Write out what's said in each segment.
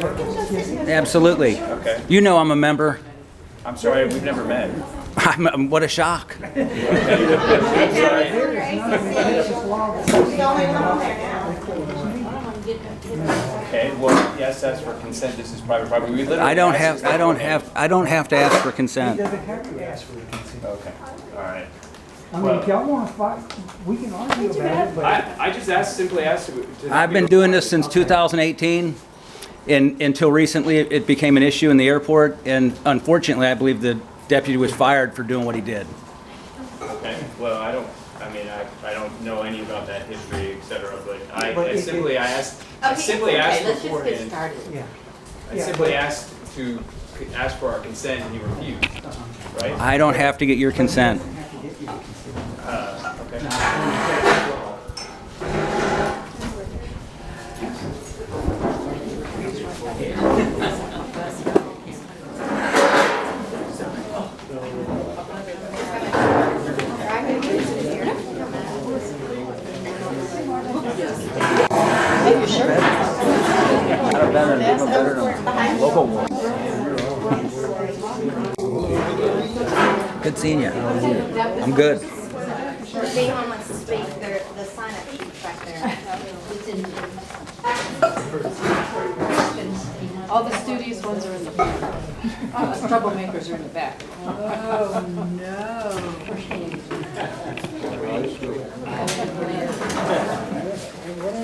Absolutely. Okay. You know I'm a member. I'm sorry, we've never met. What a shock. Okay, well, yes, that's for consent. This is private property. We literally I don't have to ask for consent. He doesn't have to ask for the consent. Okay, all right. I mean, if y'all want to fight, we can argue about it, but I just simply asked to I've been doing this since 2018, and until recently it became an issue in the airport, and unfortunately I believe the deputy was fired for doing what he did. Okay, well, I don't know any about that history, et cetera, but I simply asked Let's just get beforehand. started. yeah. I simply asked to ask for our consent and he refused, right? I don't have to get your consent. Have to get you to consider. Okay. Good seeing you. I'm good. If anyone wants to speak, the sign-up sheet's back there. All the studious ones are in the back. Us troublemakers are in the back. Oh,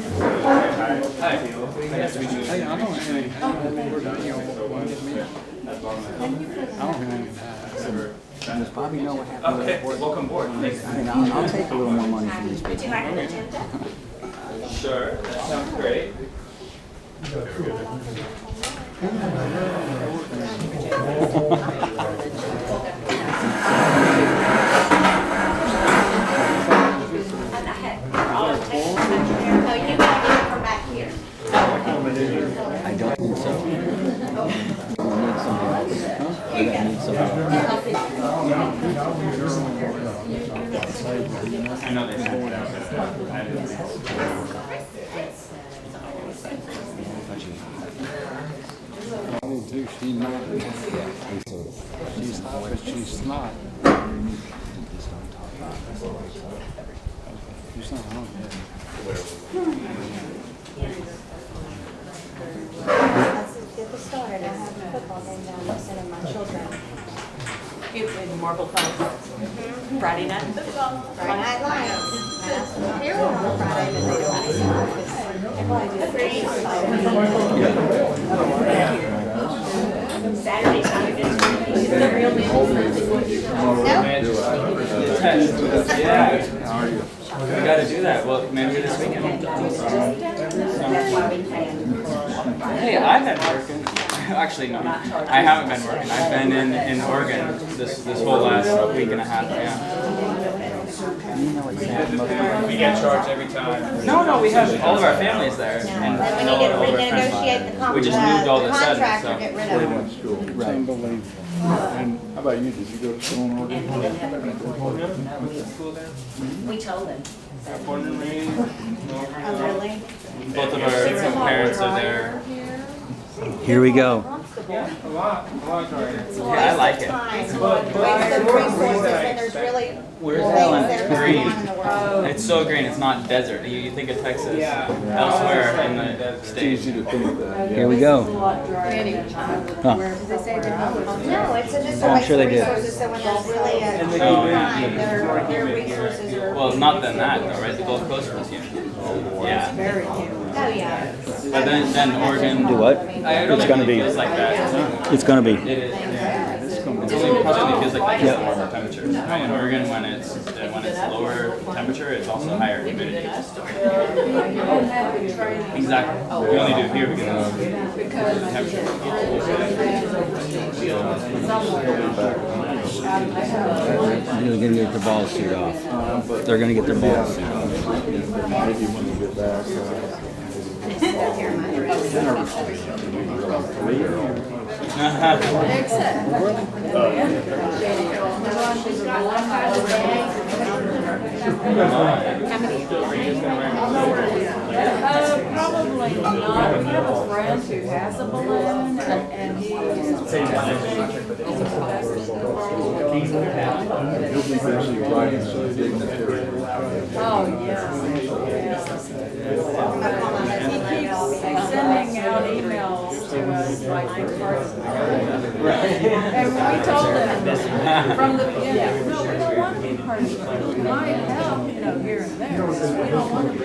Hi. Nice to meet you. Hey, I don't have any. I don't have any. Does Bobby know what happened? Okay, welcome aboard. Thanks. I mean, I'll take a little more money from these people. Would you like an agenda? Sure, that sounds great. No, you gotta get it from back here. I don't think so. I need something else. Huh? I need something else. I know they sent it out, but I didn't. I need to. She's not. She's not. She's not home yet. Let's get this started. I have a football game down there sending my children. In Marble Falls. Friday night football. Friday Night Lights. I asked them here on Friday, but they don't. Saturday, Yeah. We gotta do that. Well, maybe this weekend. Hey, I've been working. Actually, no. I haven't been working. I've been in Oregon this whole last week and a half. Yeah. We get charged every time. No, we have all of our families there. And Then all we of our need to friends. renegotiate We just moved all of a sudden, contract or so. get rid of them. It's unbelievable. And how about you? Did you go to school in Oregon? We told them. Born and raised. Oh, really? Both of our parents are there. Here we go. Yeah, a lot. Yeah, I like it. Waste of resources when there's really Where's things Ellen? that It's are going green. on in the world. It's so green. It's not desert. You think of Texas. Elsewhere in the It's states. easy to think that. Here we go. Huh. No, it's just a I'm waste sure of they did. resources, so when there's really a Oh, yeah. time, their resources are. Well, not than that though, right? The Gulf Coast was huge. Yeah. Oh, yeah. But then Oregon. Do what? I don't It's think gonna it be. feels like that. It's gonna be. It is. Yeah. It only feels like it's warmer temperatures. In Oregon, when it's lower temperature, it's also higher humidity. Exactly. We only do here because the temperature. They're gonna get their balls suit off. They're gonna get their balls suit off. Maybe when you get back. Probably not. We have a friend who has a balloon and he is. Oh, yes. He keeps sending out emails to us like for parts. And we told him from the beginning, no, we don't want to be part of it. We might help, here and there. We don't want to be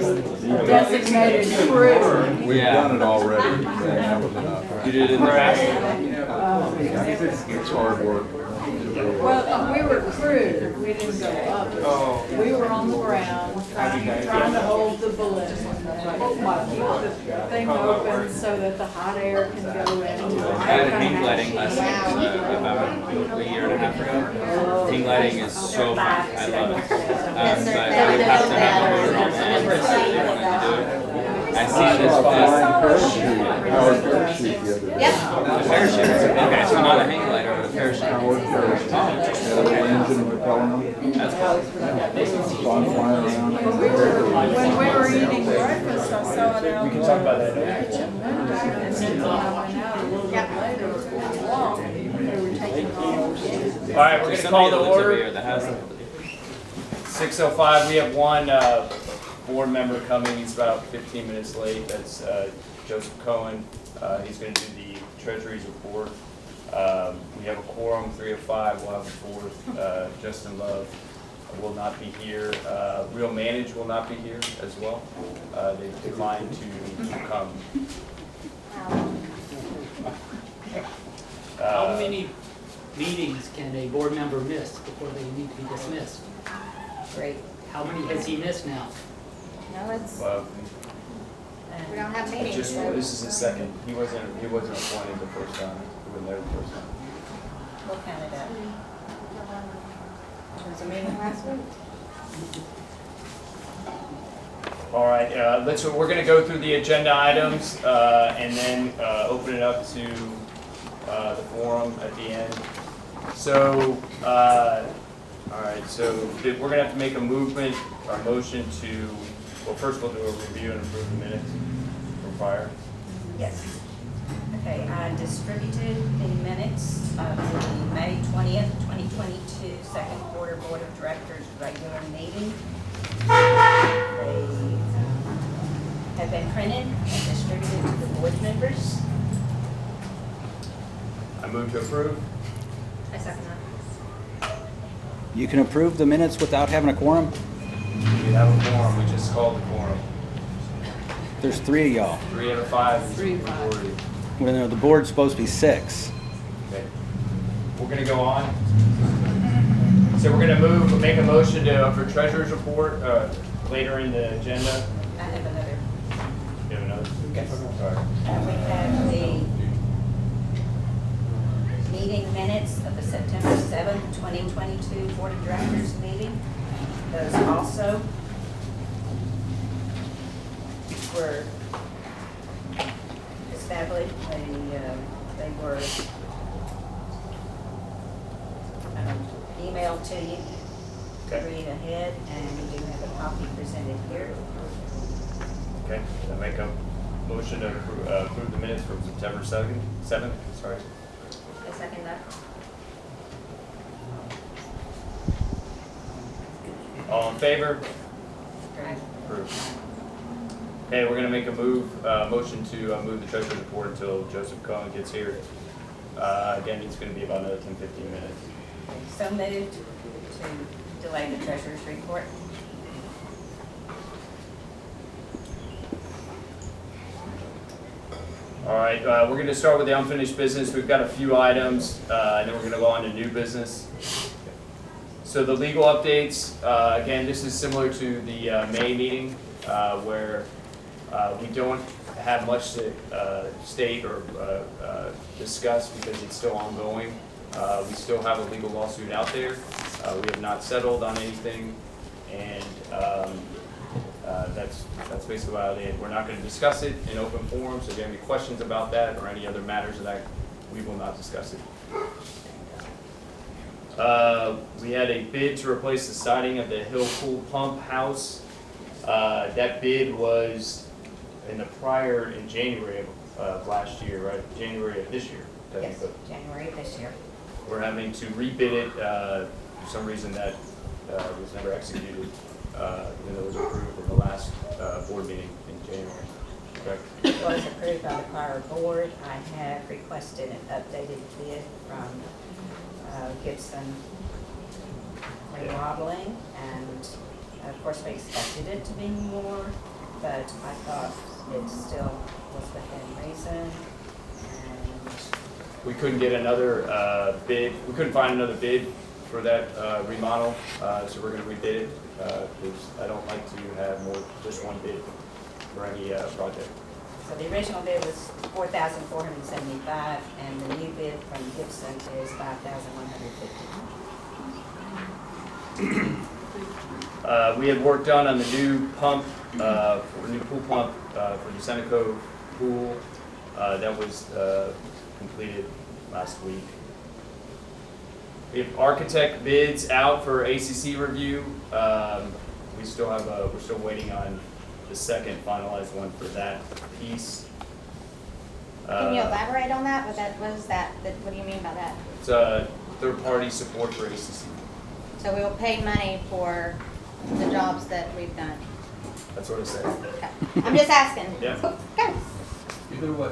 designated crew. We've done it already, and that was enough. You did it in the past? It's hard work. Well, we were crew, we didn't go up. We were on the ground, trying to hold the balloon. Keep the thing open so that the hot air can go in. I had a hang gliding lesson about a year and a half ago. Hang gliding is so fun. I love it. But you have to have a motor on the end to do it. I see this Howard parachute the other day. parachute. Okay, so not a hang glider, but a parachute. Howard parachute. Had an engine propelling them. That's cool. Fun flying around. When we were eating breakfast, I saw it out the kitchen window, and then when I went out a little bit later for a walk, they were taking off. All right, we're going to call to order. That has 6:05. We have one board member coming. He's about 15 minutes late. That's Joseph Cohen. He's going to do the Treasury's report. We have a quorum, 3 of 5. We'll have a fourth. Justin Love will not be here. Real Manage will not be here as well. They declined to come. How many meetings can a board member miss before they need to be dismissed? Great. How many has he missed now? No, it's, Well, we don't have meetings. this so is his second. He wasn't appointed the first time. He wasn't there the first time. we'll count it up. There was a meeting last week. All right, we're going to go through the agenda items and then open it up to the forum at the end. So, all right, so we're going to have to make a movement or motion to, well, first we'll do a review and approve the minutes for prior. Yes. Okay, I distributed the minutes of the May 20th, 2022 second quarter Board of Directors regular meeting. They have been printed and distributed to the board members. I move to approve. I second that. You can approve the minutes without having a quorum? We have a quorum, we just called the quorum. There's 3 of y'all. 3 out of 5 is 3 of 5. majority. Well, the board's supposed to be 6. Okay. We're going to go on. So we're going to make a motion for treasurer's report later in the agenda. I have another. You have another? Yes. Sorry. We have the meeting minutes of the September 7th, 2022 Board of Directors meeting. Those also were established. They were emailed to you. Okay. Read ahead, and we do have a copy presented here. Okay. I make a motion to approve the minutes from September 7th. Sorry. I second that. All in favor? Okay. Approved. Okay, we're going to make a motion to move the treasurer's report until Joseph Cohen gets here. Again, it's going to be about another 10-15 minutes. So moved to delay the treasurer's report. All right, we're going to start with the unfinished business. We've got a few items, and then we're going to go on to new business. So the legal updates, again, this is similar to the May meeting where we don't have much to state or discuss because it's still ongoing. We still have a legal lawsuit out there. We have not settled on anything, and that's basically about it. We're not going to discuss it in open forum, so if you have any questions about that or any other matters we will not discuss it. We had a bid to replace the siding of the Hill Pool Pump House. That bid was in January of last year, right? January of this year, Yes, technically. January of this year. We're having to rebid it, for some reason that was never executed, even though it was approved in the last board meeting in January, correct? It was approved by the prior board. I have requested an updated bid from Gibson Remodeling, and of course we expected it to be more, but I thought it still was within reason. And We couldn't get another bid, we couldn't find another bid for that remodel, so we're gonna rebid it, because I don't like to have just one bid for any project. so the original bid was $4,475, and the new bid from Gibson is $5,150. We had work done on the new pump, new pool pump for the Seneca pool. That was completed last week. We have architect bids out for ACC review. We're still waiting on the second finalized one for that piece. Can you elaborate on that? What is that? What do you mean by that? It's third-party support for ACC. So we will pay money for the jobs that we've done. That's what it said. Okay. I'm just asking. Yeah. Okay. Either way.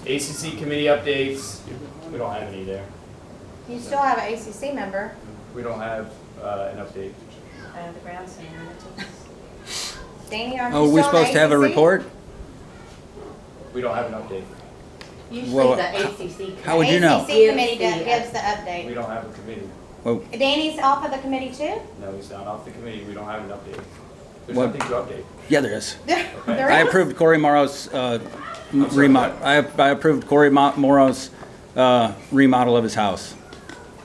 ACC committee updates, we don't have any there. You still have an ACC member. We don't have an update. The grounds and amenities. Danny, aren't you Oh, still we on supposed to have a ACC? report? We don't have an update. Usually Well, the ACC. how would you know? ACC committee Gives the- gives the We update. don't have a committee. Well, Danny's off of the committee too? No, he's not off the committee. We don't have an update. There's What- nothing to update. yeah, there is. There I is? approved Corey Morrow's remodel. I approved Corey Morrow's remodel of his house.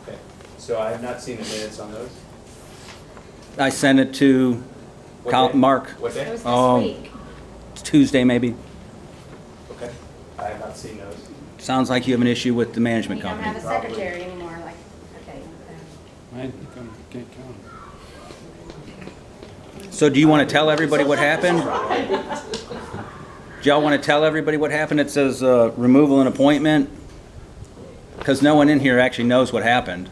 Okay. So I have not seen the minutes on those. I sent it to What day? Mark What It day? was Oh. this week. Tuesday, maybe. Okay. I have not seen those. Sounds like you have an issue with the management You don't have company. a secretary anymore, like, Okay. Man, you can't count. So do you want to tell everybody what happened? Do y'all want to tell everybody what happened? It says removal and appointment, because no one in here actually knows what happened.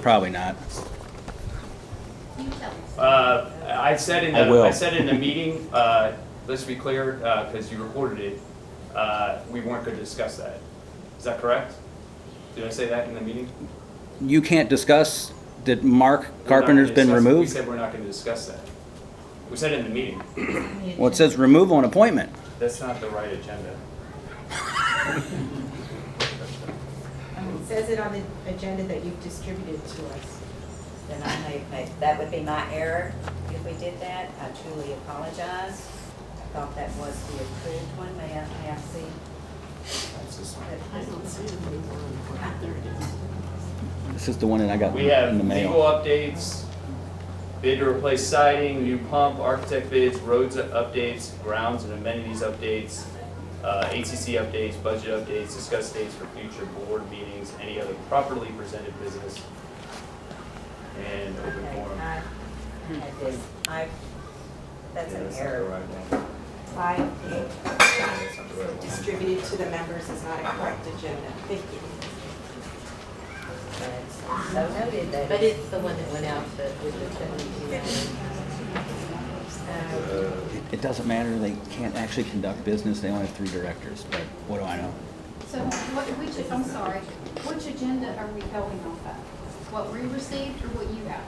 Probably not. you tell us. I said in I will. the meeting, let's be clear, because you recorded it, we weren't going to discuss that. Is that correct? Did I say that in the meeting? You can't discuss that Mark We're not Carpenter's gonna been discuss it. We removed? said we're not going to discuss that. We said it in the meeting. Well, it says removal and appointment. That's not the right agenda. It says it on the agenda that you've distributed to us. Then that would be my error if we did that. I truly apologize. I thought that was the approved one. May I see? That's this one. This is the one that I got We have in the legal mail. updates, bid to replace siding, new pump, architect bids, roads updates, grounds and amenities updates, ACC updates, budget updates, discuss dates for future board meetings, any other properly presented business, and open Okay, forum. I had this, that's Yeah, an that's not the error. right one. I That's not the right one. distributed to the members is not a correct agenda. Thank you. That's so noted that. But it's the one that went out with the 72 It doesn't matter, they can't actually conduct business, they only have 3 directors, but what do I know? So I'm sorry, which agenda are we going off of? What we received or what you got?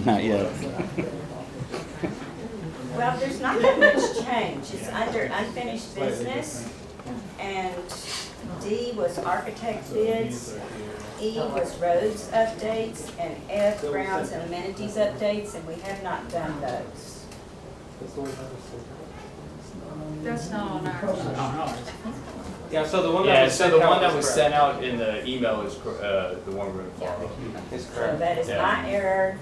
Not yet. Well, there's not that much change. It's under unfinished business, and D was architect bids, E was roads updates, and F grounds and amenities updates, and we have not done those. That's not on our. Yeah, so the one that Yeah, was so sent the one out that was was correct. sent out in the email is the one we're gonna follow. It's So correct. that is Yeah. my error,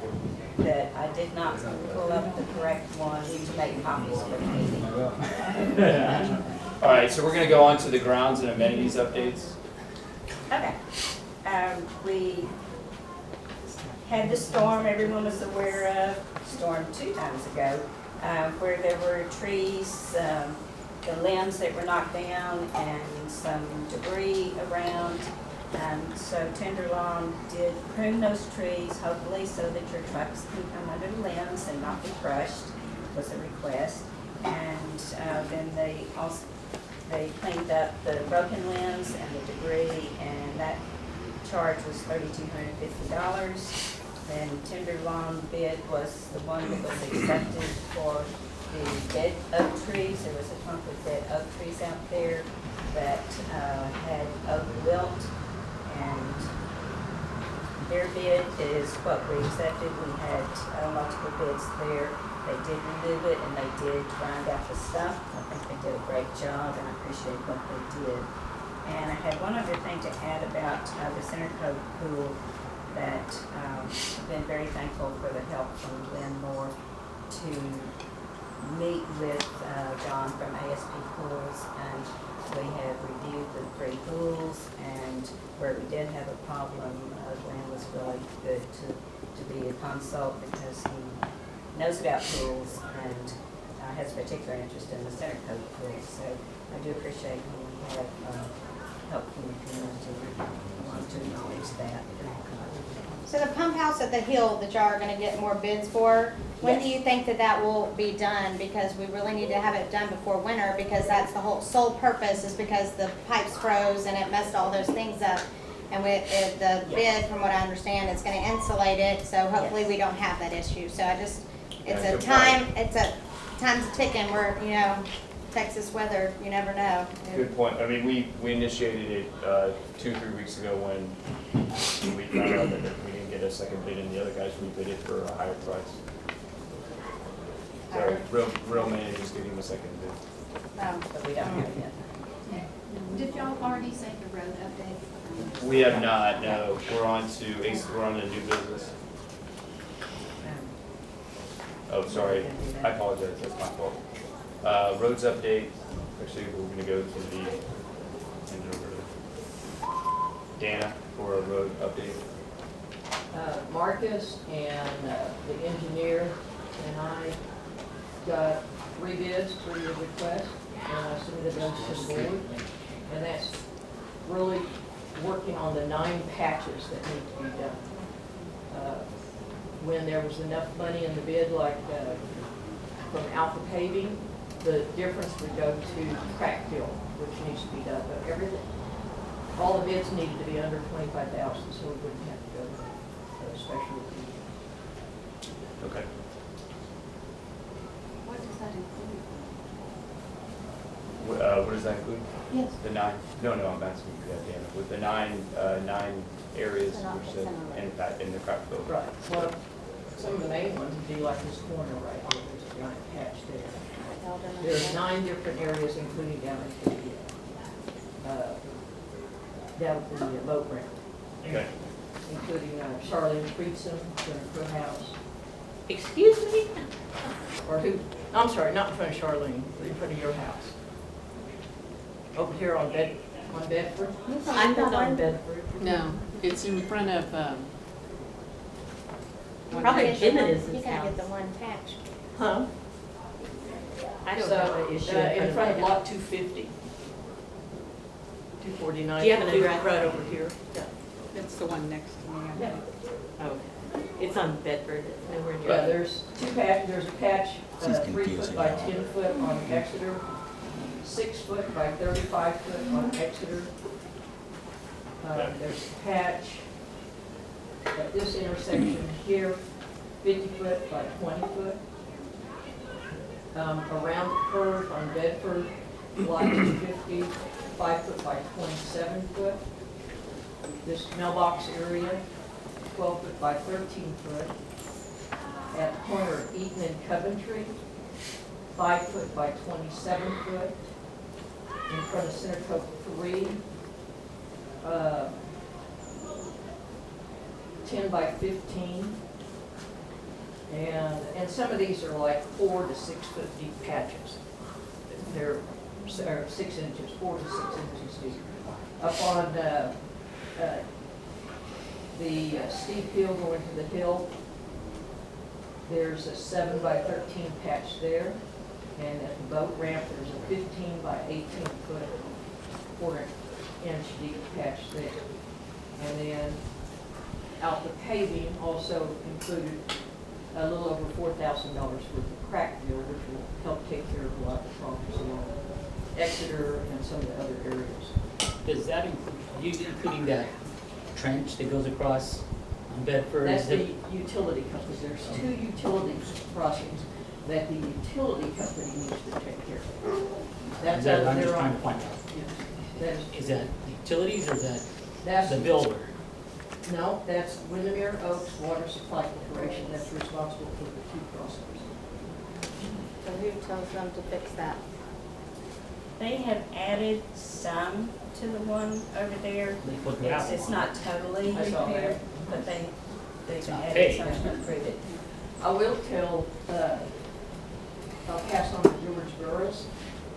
that I did not pull up the correct one to make copies for the meeting. All right, so we're gonna go on to the grounds and amenities updates. Okay. We had the storm everyone was aware of, storm 2 times ago, where there were trees, the limbs that were knocked down and some debris around. So Tenderlawn did prune those trees, hopefully so that your trucks can come under the limbs and not be crushed, was a request. And then they cleaned up the broken limbs and the debris, and that charge was $3,250. Then Tenderlawn bid was the one that was accepted for the dead oak trees. There was a clump of dead oak trees out there that had oak wilt, and their bid is what we accepted. We had multiple bids there. They did remove it and they did grind out the stump. I think they did a great job and I appreciate what they did. And I had one other thing to add about the Center Cove pool, that I've been very thankful for the help from Lynn Moore to meet with John from ASP Pools, and we have reviewed the 3 pools, and where we did have a problem, Lynn was really good to be a consult because he knows about pools and has a particular interest in the Center Cove pool. So I do appreciate when we have help from the community. I want to acknowledge that. So the pump house at the hill that y'all are gonna get more bids for, when do you think that that will be done? Because we really need to have it done before winter, because that's the whole sole purpose, is because the pipes froze and it messed all those things up. And with the bid, from what I understand, it's gonna insulate it, so hopefully we don't have that issue. So it's Yeah, a good time, time's ticking, we're, Texas weather, you never know. Good point. I mean, we initiated it 2-3 weeks ago when we found out that we didn't get a second bid and the other guys rebid it for a higher price. So real man just getting a second bid. But we don't have it yet. Did y'all already say the road update? We have not, no. We're on a new business. Oh, sorry. I apologize. That's my fault. Roads update. Actually, we're going to go to the hand it over to Dana for a road update. Marcus and the engineer and I got 3 bids for your request, and I submitted those to the board. And that's really working on the 9 patches that need to be done. When there was enough money in the bid, like from Alpha Paving, the difference would go to crack fill, which needs to be done. But everything, all the bids needed to be under 25,000, so we wouldn't have to go to a special bid. Okay. What does that include? What does that include? Yes. The 9? No, I'm asking for that, Dana. With the 9 areas which in the crack fill. Right. Well, some of the main ones would be like this corner right here. There's a giant patch there. There's 9 different areas, including down at the boat ramp. Okay. Including Charlene Friedson, Jennifer House. Excuse me? Or who, I'm sorry, not in front of Charlene, but in front of your house. Over here on Bedford. I'm not on Bedford. No, it's in front of, Probably Jimenez's You gotta house. get the one patch. Huh? I don't have So, an issue. in front of lot 250. 249. Do you have an address? Right over here. Yeah. it's the one next to me. I Yeah. think. Oh, it's on Bedford, it's nowhere near. Yeah, there's 2 patch, there's a patch, She's 3 foot confusing. by 10 foot on Exeter, 6 foot by 35 foot on Exeter. There's a patch at this intersection here, 50 foot by 20 foot. Around the curve on Bedford, lot 250, 5 foot by 27 foot. This mailbox area, 12 foot by 13 foot. At the corner of Eaton and Coventry, 5 foot by 27 foot. In front of Center Cove 3, 10 by 15. And some of these are like 4 to 6 foot deep patches. They're or 6 inches, 4 to 6 inches deep. Up on the steep hill going to the hill, there's a 7 by 13 patch there. And at the boat ramp, there's a 15 by 18 foot, 4-inch deep patch there. And then out the paving also included a little over $4,000 worth of crack fill, which will help take care of a lot of the problems along Exeter and some of the other areas. Does that include, including that trench that goes across Bedford? That's the utility company. There's 2 utility crossings that the utility company needs to take care of. That's That, I'm their just trying own. to find out. That Is that utilities or is That's that the builder? No, that's Windermere Oaks Water Supply Corporation that's responsible for the 2 crossings. So who tells them to fix that? They have added some to the one over there. They put gravel It's on not totally I saw that. repaired, but they've It's not added paid. some to improve it. I will tell, I'll pass on to George Burris,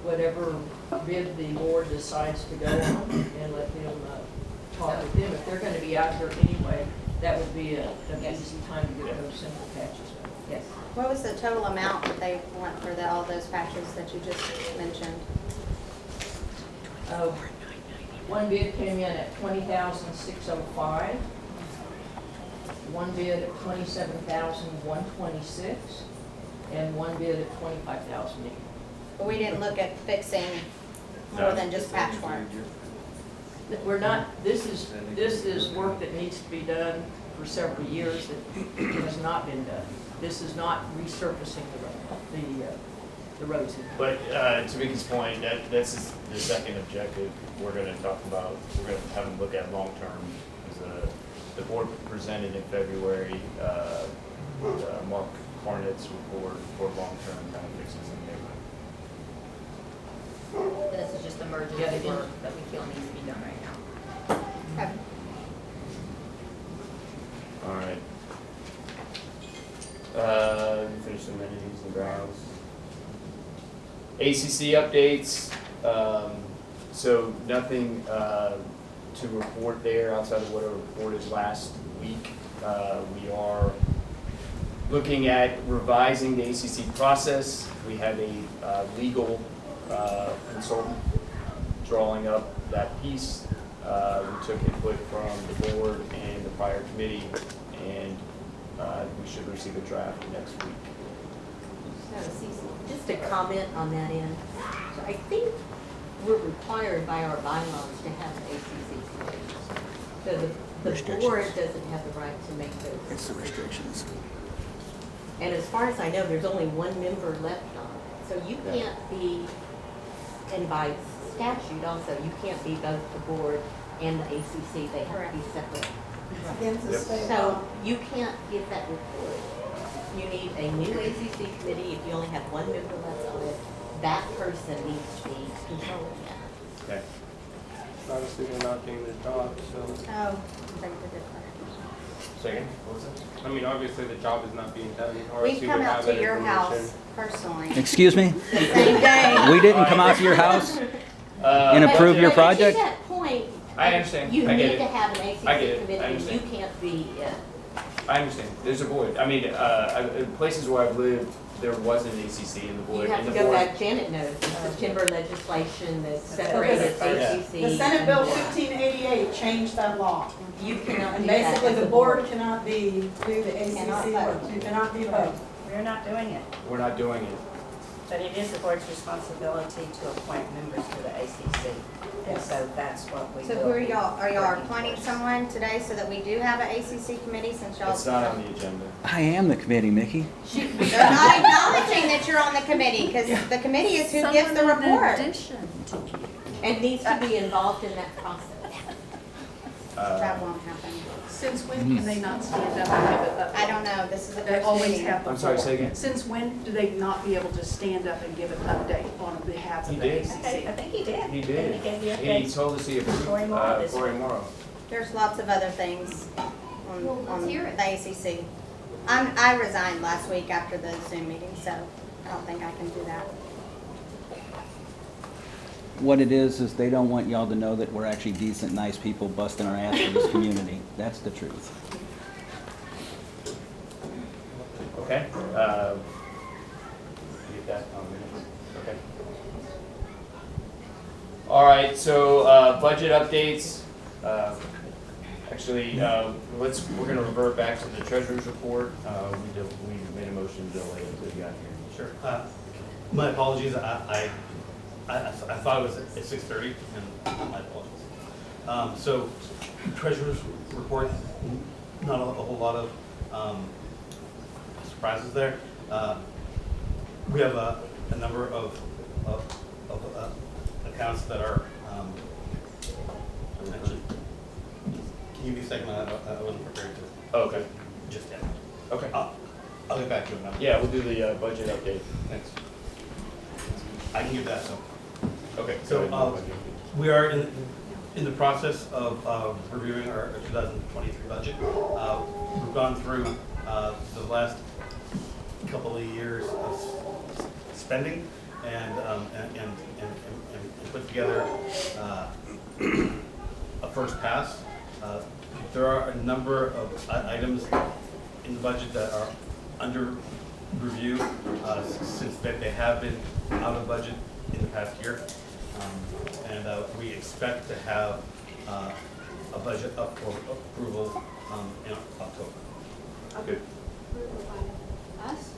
whatever bid the board decides to go on, and let them talk with them. If they're gonna be out here anyway, that would be an easy time to get those simple patches done. Yes. What was the total amount that they want for all those patches that you just mentioned? One bid came in at $20,605. One bid at $27,126, and one bid at $25,000. But we didn't look at fixing more than just patchwork. We're not. This is work that needs to be done for several years that has not been done. This is not resurfacing the roads. But to Vicky's point, that's the second objective we're going to talk about. We're going to have them look at long-term. The board presented in February Mark Cornett's report for long-term kind of fixes in the neighborhood. This is just emergency work that we feel needs to be done right now. Okay. All right. Finish the amenities and grounds. ACC updates. So nothing to report there outside of what I reported last week. We are looking at revising the ACC process. We have a legal consultant drawing up that piece. We took input from the board and the prior committee, and we should receive a draft next week. Just a comment on that end. So I think we're required by our bylaws to have an ACC committee. So the board doesn't have the right to make those. It's the restrictions. And as far as I know, there's only one member left on it. So you can't be, and by statute also, you can't be both the board and the ACC. They have to be separate. So you can't get that report. You need a new ACC committee. If you only have one member left on it, that person needs to be controlling that. Okay. Obviously, they're not doing their job, so. Oh, thank you. Second, what was that? I mean, obviously, the job is not being done. or We else you come would out have to that your house information. personally. Excuse me? The same day. We didn't come out to your house and approve your project? At that point, I understand. you I get need it. to have an I get ACC it. I committee, and you understand. can't be, I understand. There's a board. I mean, in places where I've lived, there was an ACC in the board. you have and to the go board- back, Janet knows, it's the timber legislation that separated Yeah. ACC. The Senate and Bill board. 1588 changed that law. You cannot And do that basically, as the a board cannot do the Cannot ACC vote. work. You cannot be both. We're not doing it, We're not doing it. but it is the board's responsibility to appoint members to the ACC. And so that's what we So will who are be y'all, are y'all working appointing towards. someone today so that we do have an ACC committee since y'all? It's not on the agenda. I am the committee, Mickey. They're not acknowledging that you're on the committee, because the committee is who gives the Someone in report. addition to you. And needs to be involved in that process. That won't happen. Since when can they not stand up and give it up? I don't know, this is the They first always meeting. have before. I'm sorry, say again? Since when do they not be able to stand up and give an update on behalf He of the did. ACC? I think he did. He did. And he gave the He updates. told us he approved Cory Morrow this Cory week. Morrow. There's lots of other things Well, on let's the hear it. ACC. I resigned last week after the Zoom meeting, so I don't think I can do that. what it is they don't want y'all to know that we're actually decent, nice people busting our ass for this community. That's the truth. Okay, get that on minutes, okay. All right, so, budget updates, actually, we're gonna revert back to the treasurer's report, we made a motion to delay it until you got here. Sure. My apologies, I thought it was at 6:30, and my apologies. So, treasurer's report, not a whole lot of surprises there. We have a number of accounts that are, actually, can you give me a second? I wasn't prepared to. Oh, okay. Just yet. Okay. I'll get back to it now. Yeah, we'll do the budget update. Thanks. I can give that, so. Okay. So, we are in the process of reviewing our 2023 budget. We've gone through the last couple of years of spending and put together a first pass. There are a number of items in the budget that are under review since they have been out of budget in the past year. And we expect to have a budget up for approval in October. Good. Approval by us?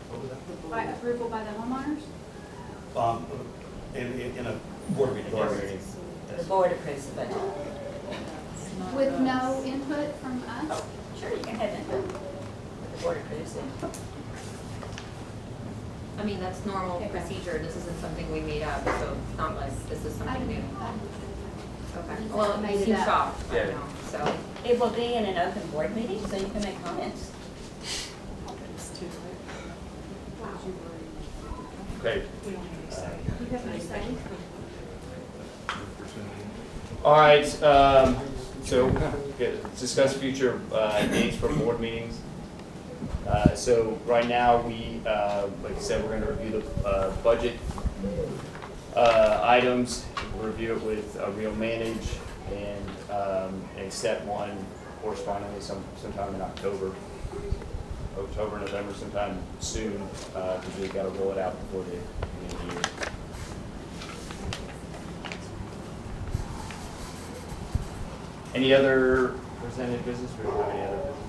What was that? By approval by the homeowners? In a board meeting. Board meeting. The board approves the budget. With no input from us? Sure, you can have input. But the board approves it. I mean, that's normal procedure. This isn't something we made up, so it's not like this is something new. Okay. Well, it may Seems be up, soft. I know, so. It will be in an open board meeting, so you can make comments. Okay. You have no say? All right, so discuss future dates for board meetings. So right now, we, like I said, we're going to review the budget items, review it with Real Manage, and set one correspondingly sometime in October, November, sometime soon, because we've got to roll it out before the end of the year. Any other presented business? We don't have any other business.